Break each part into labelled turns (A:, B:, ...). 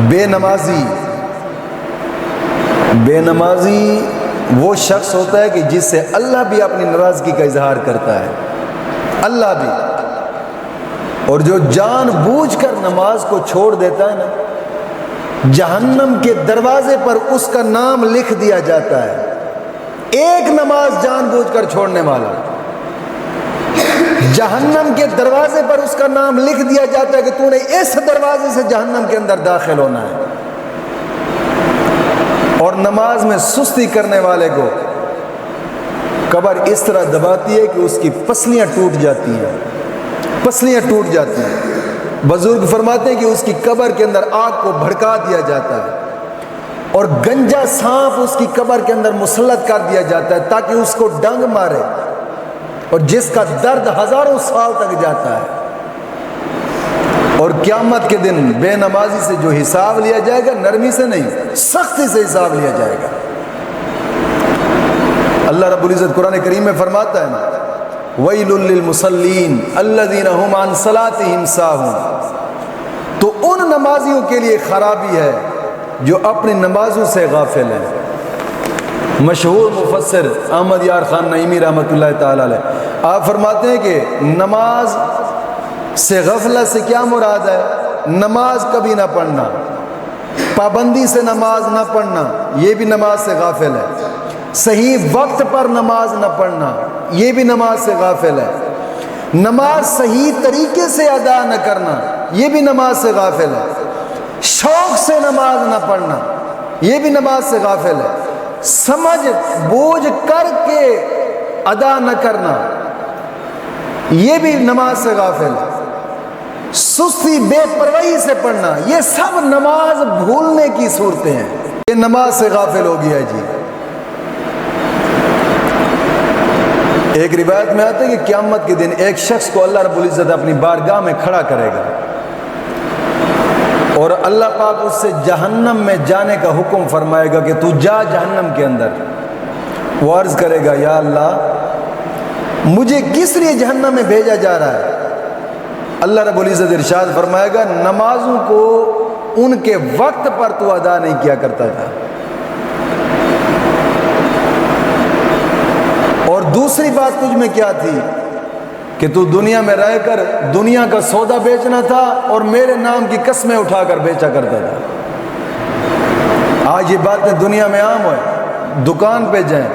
A: بے نمازی وہ شخص ہوتا ہے کہ جس سے اللہ بھی اپنی ناراضگی کا اظہار کرتا ہے، اللہ بھی، اور جو جان بوجھ کر نماز کو چھوڑ دیتا ہے نا، جہنم کے دروازے پر اس کا نام لکھ دیا جاتا ہے۔ ایک نماز جان بوجھ کر چھوڑنے والا، جہنم کے دروازے پر اس کا نام لکھ دیا جاتا ہے کہ تو نے اس دروازے سے جہنم کے اندر داخل ہونا ہے۔ اور نماز میں سستی کرنے والے کو قبر اس طرح دباتی ہے کہ اس کی پسلیاں ٹوٹ جاتی ہیں، پسلیاں ٹوٹ جاتی ہیں۔ بزرگ فرماتے ہیں کہ اس کی قبر کے اندر آگ کو بھڑکا دیا جاتا ہے اور گنجا سانپ اس کی قبر کے اندر مسلط کر دیا جاتا ہے تاکہ اس کو ڈنگ مارے، اور جس کا درد ہزاروں سال تک جاتا ہے۔ اور قیامت کے دن بے نمازی سے جو حساب لیا جائے گا، نرمی سے نہیں، سختی سے حساب لیا جائے گا۔ اللہ رب العزت قرآن کریم میں فرماتا ہے نا، وَيْلٌ لِّلْمُصَلِّينَ الَّذِينَ هُمْ عَنْ صَلَاتِهِمْ سَاهُونَ۔ تو ان نمازیوں کے لیے خرابی ہے جو اپنی نمازوں سے غافل ہیں۔ مشہور مفسر احمد یار خان نعیمی رحمۃ اللہ تعالی علیہ آپ فرماتے ہیں کہ نماز سے غفلت سے کیا مراد ہے؟ نماز کبھی نہ پڑھنا، پابندی سے نماز نہ پڑھنا، یہ بھی نماز سے غافل ہے۔ صحیح وقت پر نماز نہ پڑھنا، یہ بھی نماز سے غافل ہے۔ نماز صحیح طریقے سے ادا نہ کرنا، یہ بھی نماز سے غافل ہے۔ شوق سے نماز نہ پڑھنا، یہ بھی نماز سے غافل ہے۔ سمجھ بوجھ کر کے ادا نہ کرنا، یہ بھی نماز سے غافل ہے۔ سستی بے پرواہی سے پڑھنا، یہ سب نماز بھولنے کی صورتیں ہیں، یہ نماز سے غافل ہو گیا جی۔ ایک روایت میں آتا ہے کہ قیامت کے دن ایک شخص کو اللہ رب العزت اپنی بارگاہ میں کھڑا کرے گا اور اللہ پاک اس سے جہنم میں جانے کا حکم فرمائے گا کہ تو جا جہنم کے اندر۔ وہ عرض کرے گا، یا اللہ مجھے کس لیے جہنم میں بھیجا جا رہا ہے؟ اللہ رب العزت ارشاد فرمائے گا، نمازوں کو ان کے وقت پر تو ادا نہیں کیا کرتا تھا، اور دوسری بات تجھ میں کیا تھی کہ تو دنیا میں رہ کر دنیا کا سودا بیچنا تھا اور میرے نام کی قسمیں اٹھا کر بیچا کرتا تھا۔ آج یہ باتیں دنیا میں عام ہے، دکان پہ جائیں،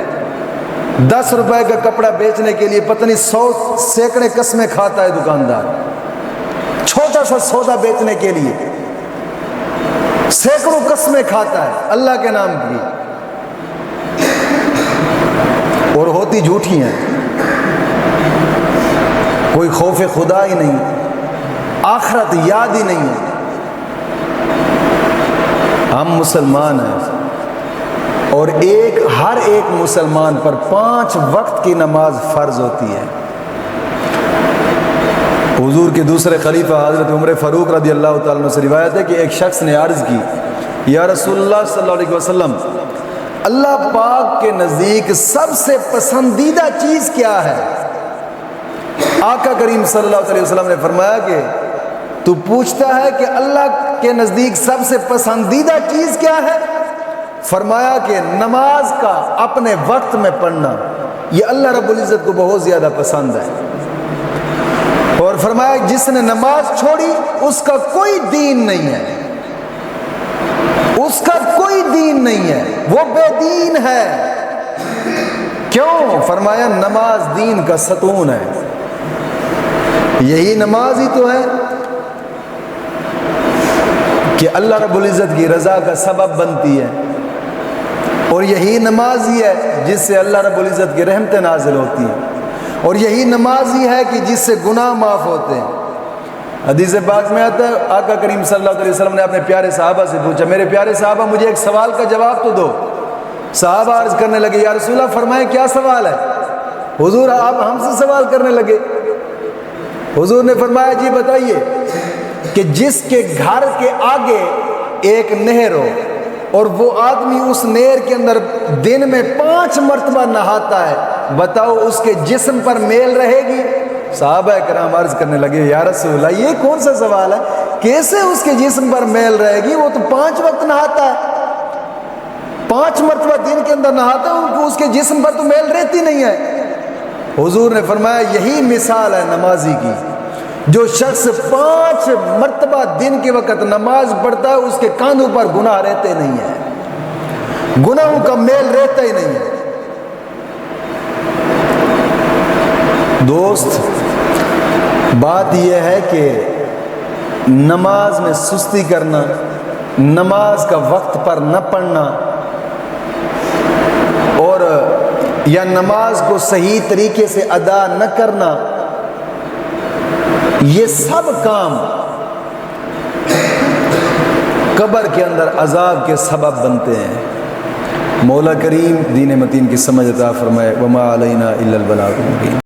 A: 10 روپے کا کپڑا بیچنے کے لیے پتہ نہیں 100 سینکڑے قسمیں کھاتا ہے دکاندار، چھوٹا سا سودا بیچنے کے لیے سینکڑوں قسمیں کھاتا ہے اللہ کے نام کی، اور ہوتی جھوٹی ہیں۔ کوئی خوف خدا ہی نہیں، آخرت یاد ہی نہیں ہے۔ ہم مسلمان ہیں اور ہر ایک مسلمان پر 5 وقت کی نماز فرض ہوتی ہے۔ حضور کے دوسرے خلیفہ حضرت عمر فاروق رضی اللہ تعالیٰ عنہ سے روایت ہے کہ ایک شخص نے عرض کی، یا رسول اللہ صلی اللہ علیہ وسلم، اللہ پاک کے نزدیک سب سے پسندیدہ چیز کیا ہے؟ آقا کریم صلی اللہ علیہ وسلم نے فرمایا کہ تو پوچھتا ہے کہ اللہ کے نزدیک سب سے پسندیدہ چیز کیا ہے؟ فرمایا کہ نماز کا اپنے وقت میں پڑھنا، یہ اللہ رب العزت کو بہت زیادہ پسند ہے۔ اور فرمایا جس نے نماز چھوڑی اس کا کوئی دین نہیں ہے، اس کا کوئی دین نہیں ہے، وہ بے دین ہے۔ کیوں؟ فرمایا نماز دین کا ستون ہے، یہی نماز ہی تو ہے کہ اللہ رب العزت کی رضا کا سبب بنتی ہے، اور یہی نماز ہی ہے جس سے اللہ رب العزت کی رحمتیں نازل ہوتی ہیں، اور یہی نماز ہی ہے کہ جس سے گناہ معاف ہوتے ہیں۔ حدیث پاک میں آتا ہے آقا کریم صلی اللہ علیہ وسلم نے اپنے پیارے صحابہ سے پوچھا، میرے پیارے صحابہ مجھے ایک سوال کا جواب تو دو۔ صحابہ عرض کرنے لگے، یا رسول اللہ فرمائیں کیا سوال ہے؟ حضور آپ ہم سے سوال کرنے لگے۔ حضور نے فرمایا جی بتائیے کہ جس کے گھر کے آگے ایک نہر ہو اور وہ آدمی اس نہر کے اندر دن میں 5 مرتبہ نہاتا ہے، بتاؤ اس کے جسم پر میل رہے گی؟ صحابہ کرام عرض کرنے لگے، یا رسول اللہ یہ کون سا سوال ہے؟ کیسے اس کے جسم پر میل رہے گی؟ وہ تو 5 وقت نہاتا ہے، 5 مرتبہ دن کے اندر نہاتا ہے، اس کے جسم پر تو میل رہتی نہیں ہے۔ حضور نے فرمایا یہی مثال ہے نمازی کی، جو شخص 5 مرتبہ دن کے وقت نماز پڑھتا ہے اس کے کاندھوں پر گناہ رہتے نہیں ہیں، گناہوں کا میل رہتا ہی نہیں ہے۔ دوست، بات یہ ہے کہ نماز میں سستی کرنا، نماز کا وقت پر نہ پڑھنا، اور یا نماز کو صحیح طریقے سے ادا نہ کرنا، یہ سب کام قبر کے اندر عذاب کے سبب بنتے ہیں۔ مولا کریم دین متین کی سمجھ عطا فرمائے۔ وما علینا الا البلاغ المبین۔